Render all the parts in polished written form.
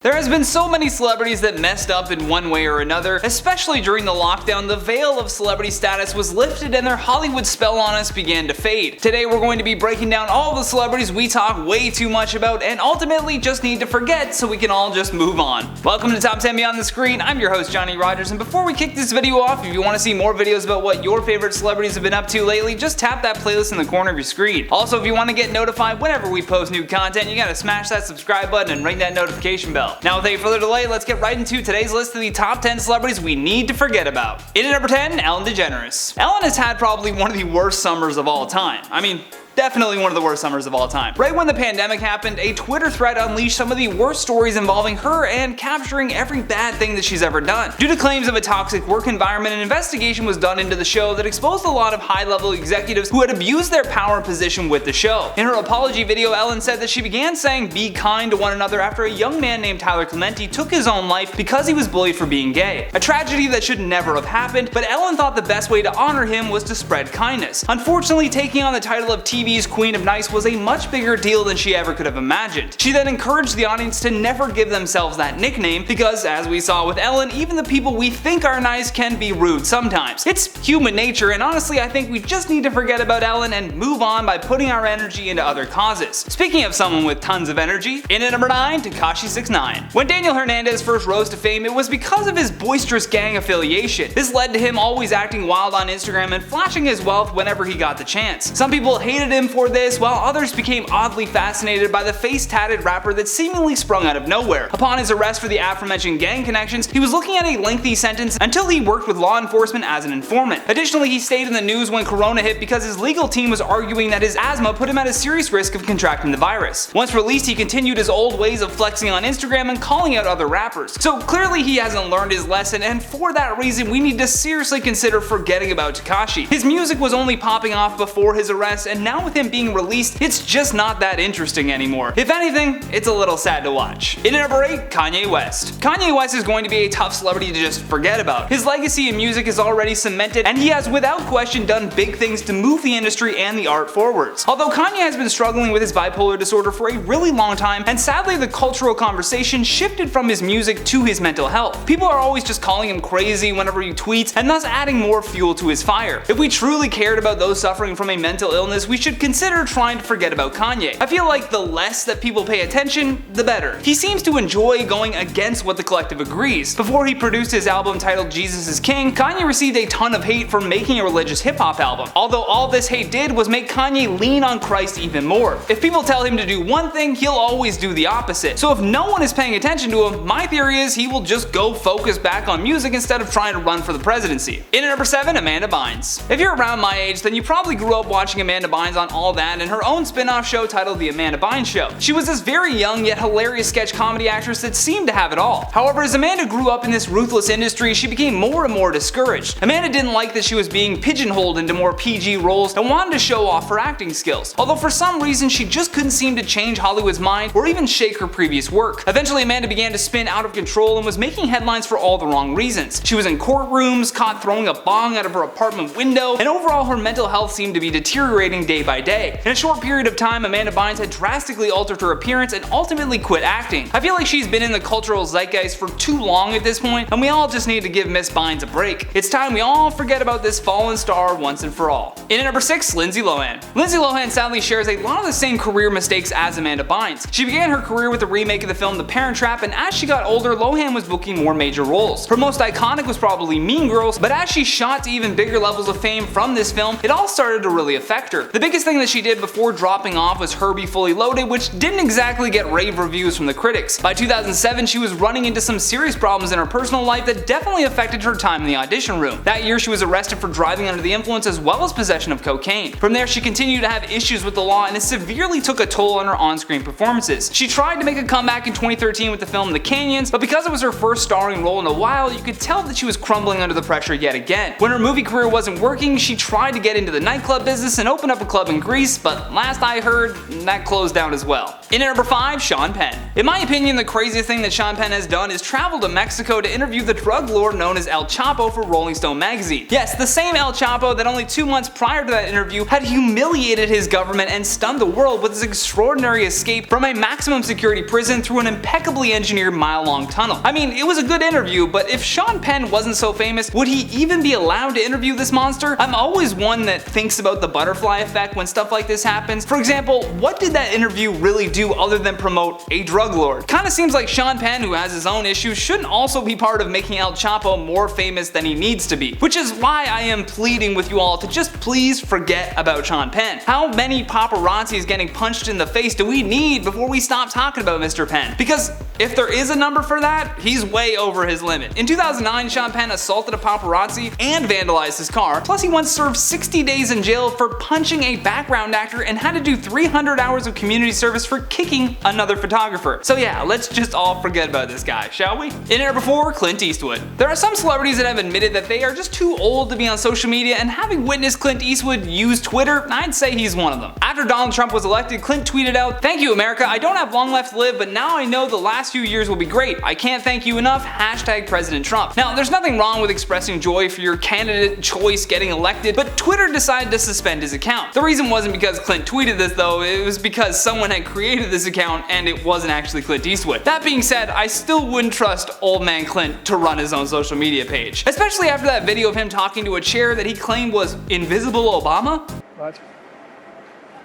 There has been so many celebrities that messed up in one way or another, especially during the lockdown. The veil of celebrity status was lifted and their Hollywood spell on us began to fade. Today we're going to be breaking down all the celebrities we talk way too much about and ultimately just need to forget so we can all just move on. Welcome to Top 10 Beyond the Screen. I'm your host Johnny Rogers, and before we kick this video off, if you want to see more videos about what your favorite celebrities have been up to lately, just tap that playlist in the corner of your screen. Also, if you want to get notified whenever we post new content, you gotta smash that subscribe button and ring that notification bell. Now without further delay, let's get right into today's list of the top 10 celebrities we need to forget about. In at number 10, Ellen DeGeneres. Ellen has had probably one of the worst summers of all time. I mean, definitely one of the worst summers of all time. Right when the pandemic happened, a Twitter thread unleashed some of the worst stories involving her and capturing every bad thing that she's ever done. Due to claims of a toxic work environment, an investigation was done into the show that exposed a lot of high-level executives who had abused their power and position with the show. In her apology video, Ellen said that she began saying "be kind to one another" after a young man named CLINT took his own life because he was bullied for being gay. A tragedy that should never have happened, but Ellen thought the best way to honor him was to spread kindness. Unfortunately, taking on the title of TV's Queen of Nice was a much bigger deal than she ever could have imagined. She then encouraged the audience to never give themselves that nickname because, as we saw with Ellen, even the people we think are nice can be rude sometimes. It's human nature, and honestly I think we just need to forget about Ellen and move on by putting our energy into other causes. Speaking of someone with tons of energy, in at number 9, Tekashi 6ix9ine. When Daniel Hernandez first rose to fame, it was because of his boisterous gang affiliation. This led to him always acting wild on Instagram and flashing his wealth whenever he got the chance. Some people hated him for this, while others became oddly fascinated by the face-tatted rapper that seemingly sprung out of nowhere. Upon his arrest for the aforementioned gang connections, he was looking at a lengthy sentence until he worked with law enforcement as an informant. Additionally, he stayed in the news when Corona hit because his legal team was arguing that his asthma put him at a serious risk of contracting the virus. Once released, he continued his old ways of flexing on Instagram and calling out other rappers. So clearly he hasn't learned his lesson, and for that reason we need to seriously consider forgetting about Tekashi. His music was only popping off before his arrest, and now with him being released, it's just not that interesting anymore. If anything, it's a little sad to watch. In at number 8, Kanye West. Kanye West is going to be a tough celebrity to just forget about. His legacy in music is already cemented, and he has without question done big things to move the industry and the art forwards. Although Kanye has been struggling with his bipolar disorder for a really long time, and sadly the cultural conversation shifted from his music to his mental health. People are always just calling him crazy whenever he tweets, and thus adding more fuel to his fire. If we truly cared about those suffering from a mental illness, we should consider trying to forget about Kanye. I feel like the less that people pay attention, the better. He seems to enjoy going against what the collective agrees. Before he produced his album titled Jesus is King, Kanye received a ton of hate for making a religious hip-hop album. Although all this hate did was make Kanye lean on Christ even more. If people tell him to do one thing, he'll always do the opposite. So if no one is paying attention to him, my theory is he will just go focus back on music instead of trying to run for the presidency. In at number 7, Amanda Bynes. If you're around my age, then you probably grew up watching Amanda Bynes on All That and her own spin-off show titled The Amanda Bynes Show. She was this very young yet hilarious sketch comedy actress that seemed to have it all. However, as Amanda grew up in this ruthless industry, she became more and more discouraged. Amanda didn't like that she was being pigeonholed into more PG roles and wanted to show off her acting skills. Although for some reason she just couldn't seem to change Hollywood's mind or even shake her previous work. Eventually Amanda began to spin out of control and was making headlines for all the wrong reasons. She was in courtrooms, caught throwing a bong out of her apartment window, and overall her mental health seemed to be deteriorating day by day. In a short period of time, Amanda Bynes had drastically altered her appearance and ultimately quit acting. I feel like she's been in the cultural zeitgeist for too long at this point, and we all just need to give Miss Bynes a break. It's time we all forget about this fallen star once and for all. In at number 6, Lindsay Lohan. Lindsay Lohan sadly shares a lot of the same career mistakes as Amanda Bynes. She began her career with the remake of the film The Parent Trap, and as she got older, Lohan was booking more major roles. Her most iconic was probably Mean Girls, but as she shot to even bigger levels of fame from this film, it all started to really affect her. The biggest thing that she did before dropping off was Herbie Fully Loaded, which didn't exactly get rave reviews from the critics. By 2007, she was running into some serious problems in her personal life that definitely affected her time in the audition room. That year, she was arrested for driving under the influence as well as possession of cocaine. From there, she continued to have issues with the law, and it severely took a toll on her on-screen performances. She tried to make a comeback in 2013 with the film The Canyons, but because it was her first starring role in a while, you could tell that she was crumbling under the pressure yet again. When her movie career wasn't working, she tried to get into the nightclub business and open up a club up in Greece, but last I heard, that closed down as well. In at number 5, Sean Penn. In my opinion, the craziest thing that Sean Penn has done is travel to Mexico to interview the drug lord known as El Chapo for Rolling Stone magazine. Yes, the same El Chapo that only 2 months prior to that interview had humiliated his government and stunned the world with his extraordinary escape from a maximum security prison through an impeccably engineered mile-long tunnel. I mean, it was a good interview, but if Sean Penn wasn't so famous, would he even be allowed to interview this monster? I'm always one that thinks about the butterfly effect when stuff like this happens. For example, what did that interview really do other than promote a drug lord? Kinda seems like Sean Penn, who has his own issues, shouldn't also be part of making El Chapo more famous than he needs to be. Which is why I am pleading with you all to just please forget about Sean Penn. How many paparazzis getting punched in the face do we need before we stop talking about Mr. Penn? Because if there is a number for that, he's way over his limit. In 2009, Sean Penn assaulted a paparazzi and vandalized his car, plus he once served 60 days in jail for punching a background actor and had to do 300 hours of community service for kicking another photographer. So yeah, let's just all forget about this guy, shall we? In at number 4, Clint Eastwood. There are some celebrities that have admitted that they are just too old to be on social media, and having witnessed Clint Eastwood use Twitter, I'd say he's one of them. After Donald Trump was elected, Clint tweeted out, "Thank you, America. I don't have long left to live, but now I know the last few years will be great. I can't thank you enough. Hashtag President Trump." Now, there's nothing wrong with expressing joy for your candidate choice getting elected, but Twitter decided to suspend his account. The reason wasn't because Clint tweeted this though, it was because someone had created this account and it wasn't actually Clint Eastwood. That being said, I still wouldn't trust old man Clint to run his own social media page. Especially after that video of him talking to a chair that he claimed was Invisible Obama.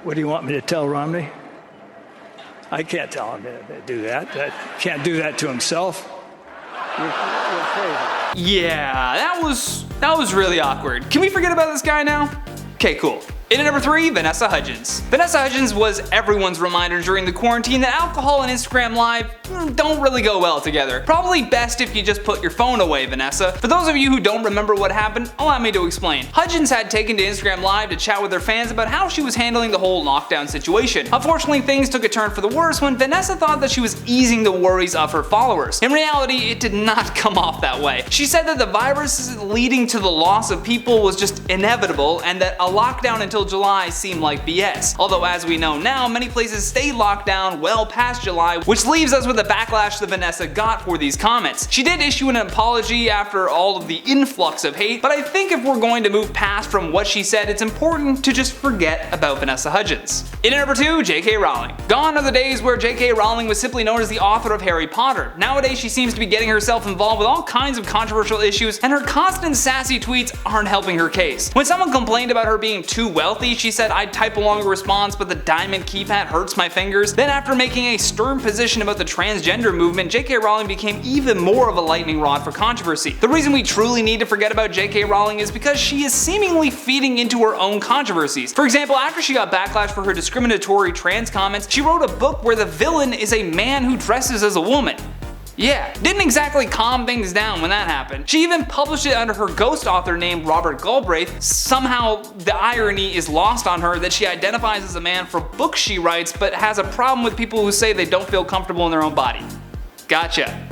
What do you want me to tell Romney? I can't tell him to do that. Can't do that to himself. You're crazy. Yeah, that was really awkward. Can we forget about this guy now? Okay, cool. In at number 3, Vanessa Hudgens. Vanessa Hudgens was everyone's reminder during the quarantine that alcohol and Instagram Live don't really go well together. Probably best if you just put your phone away, Vanessa. For those of you who don't remember what happened, allow me to explain. Hudgens had taken to Instagram Live to chat with her fans about how she was handling the whole lockdown situation. Unfortunately, things took a turn for the worse when Vanessa thought that she was easing the worries of her followers. In reality, it did not come off that way. She said that the virus leading to the loss of people was just inevitable and that a lockdown until July seemed like BS. Although as we know now, many places stay locked down well past July, which leaves us with the backlash that Vanessa got for these comments. She did issue an apology after all of the influx of hate, but I think if we're going to move past from what she said, it's important to just forget about Vanessa Hudgens. In at number 2, J.K. Rowling. Gone are the days where J.K. Rowling was simply known as the author of Harry Potter. Nowadays she seems to be getting herself involved with all kinds of controversial issues, and her constant sassy tweets aren't helping her case. When someone complained about her being too wealthy, she said, "I'd type a longer response, but the diamond keypad hurts my fingers." Then after making a stern position about the transgender movement, J.K. Rowling became even more of a lightning rod for controversy. The reason we truly need to forget about J.K. Rowling is because she is seemingly feeding into her own controversies. For example, after she got backlash for her discriminatory trans comments, she wrote a book where the villain is a man who dresses as a woman. Yeah, didn't exactly calm things down when that happened. She even published it under her ghost author named Robert Galbraith. Somehow the irony is lost on her that she identifies as a man for books she writes, but has a problem with people who say they don't feel comfortable in their own body. Gotcha.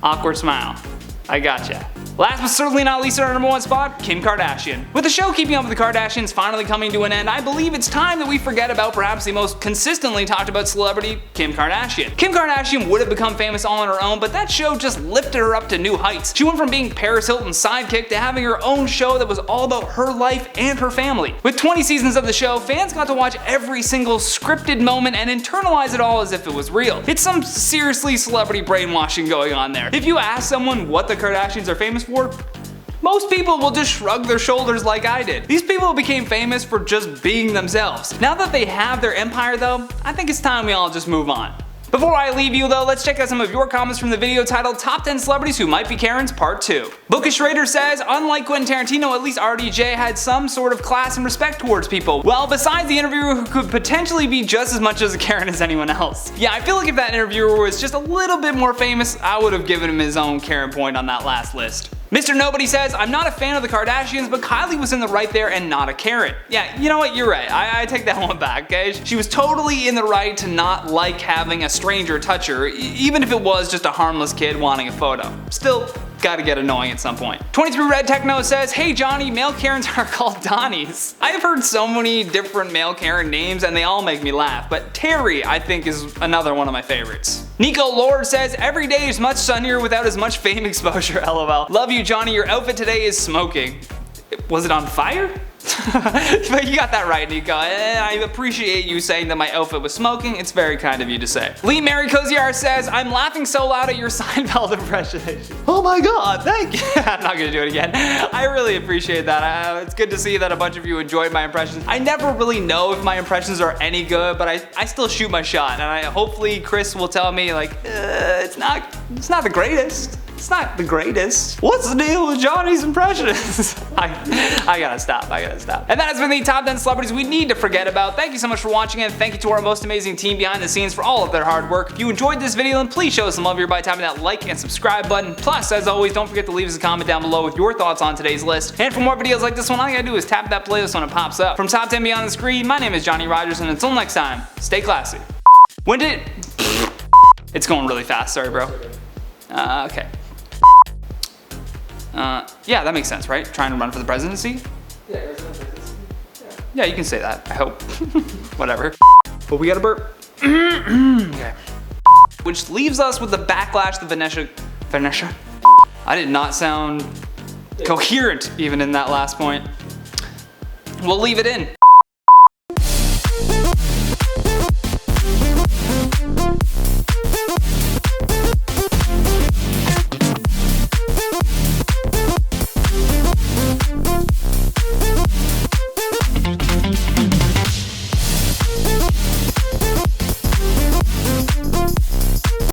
Awkward smile. I gotcha. Last but certainly not least, our number 1 spot, Kim Kardashian. With the show Keeping Up with the Kardashians finally coming to an end, I believe it's time that we forget about perhaps the most consistently talked about celebrity, Kim Kardashian. Kim Kardashian would have become famous all on her own, but that show just lifted her up to new heights. She went from being Paris Hilton's sidekick to having her own show that was all about her life and her family. With 20 seasons of the show, fans got to watch every single scripted moment and internalize it all as if it was real. It's some seriously celebrity brainwashing going on there. If you ask someone what the Kardashians are famous for, most people will just shrug their shoulders like I did. These people became famous for just being themselves. Now that they have their empire though, I think it's time we all just move on. Before I leave you though, let's check out some of your comments from the video titled Top 10 Celebrities Who Might Be Karens Part 2. Bookish Raider says, unlike Quentin Tarantino, at least RDJ had some sort of class and respect towards people. Well, besides the interviewer who could potentially be just as much as a Karen as anyone else. Yeah, I feel like if that interviewer was just a little bit more famous, I would have given him his own Karen point on that last list. Mr. Nobody says, I'm not a fan of the Kardashians, but Kylie was in the right there and not a Karen. Yeah, you know what, you're right, I take that one back, okay? She was totally in the right to not like having a stranger touch her, even if it was just a harmless kid wanting a photo. Still, gotta get annoying at some point. 23 Red Techno says, hey Johnny, male Karens are called Donnies. I have heard so many different male Karen names and they all make me laugh, but Terry I think is another one of my favorites. Nico Lord says, every day is much sunnier without as much fame exposure, lol. Love you Johnny, your outfit today is smoking. Was it on fire? But you got that right, Nico. I appreciate you saying that my outfit was smoking. It's very kind of you to say. Lee Mary Koziar says, I'm laughing so loud at your Seinfeld impression. Oh my god, thank you. I'm not gonna do it again. I really appreciate that. It's good to see that a bunch of you enjoyed my impressions. I never really know if my impressions are any good, but I still shoot my shot. And hopefully Chris will tell me like, it's not the greatest. It's not the greatest. What's the deal with Johnny's impressions? I gotta stop. And that has been the top 10 celebrities we need to forget about. Thank you so much for watching, and thank you to our most amazing team behind the scenes for all of their hard work. If you enjoyed this video, then please show us some love here by tapping that like and subscribe button. Plus, as always, don't forget to leave us a comment down below with your thoughts on today's list. And for more videos like this one, all you gotta do is tap that playlist when it pops up. From top 10 beyond the screen, my name is Johnny Rogers, and until next time, stay classy. When did... It's going really fast, sorry bro. Okay. Yeah, that makes sense, right? Trying to run for the presidency? Yeah, you can say that, I hope. Whatever. But we gotta burp. Okay. Which leaves us with the backlash to Vanessa. I did not sound coherent even in that last point. We'll leave it in.